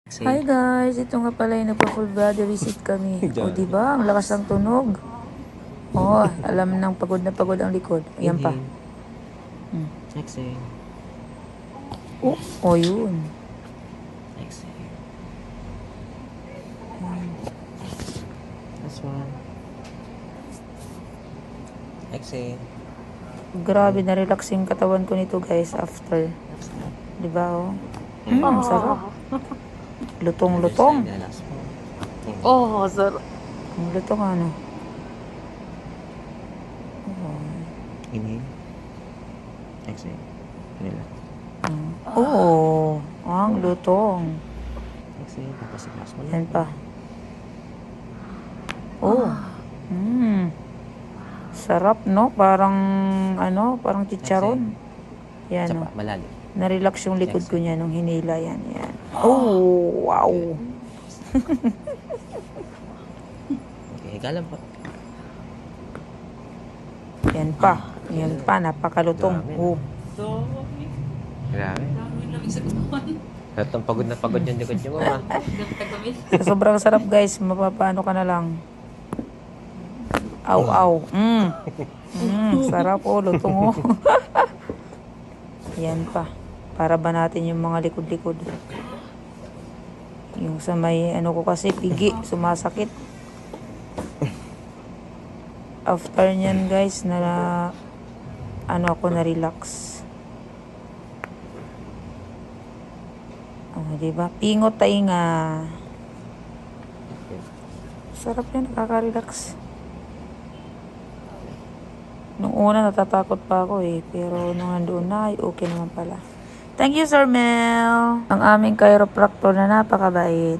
Hi guys, ito nga pala yung nagpa-full body reset kami. O diba, ang lakas ng tunog. Oh, alam nang pagod na pagod ang likod. Ayan pa. Exhale. Oh, yun. Exhale. Last one. Exhale. Grabe na relax yung katawan ko nito guys after. Diba oh? Sarap. Lutong-lutong. Last one. Oh, sarap. Ang lutong ano. Inhale. Exhale. Relax. Oh, ang lutong. Exhale. Tapos si last one. Yan pa. Oh. Sarap no? Parang parang chicharon. Yan Isa no. pa. Malalim. Na-relax yung likod ko niya nung hinila yan. Yan. Oh, wow. Okay. Higa lang po. Yan pa. Yan pa. Napakalutong. Oh. Grabe. Lahat ng pagod na pagod yung likod nyo mama. Sa sobrang sarap guys. Mapapano ka na lang. Aw, aw. Sarap oh. Lutong oh. Yan pa. Para ba natin yung mga likod-likod. Yung sa may ko kasi pigi. Sumasakit. After nyan guys na ako na relax. Diba? Pingot tainga. Sarap yan, nakaka-relax. Nung una natatakot pa ako pero nung nandoon na okay naman pala. Thank you Sir Mel. Ang aming chiropractor na napakabait.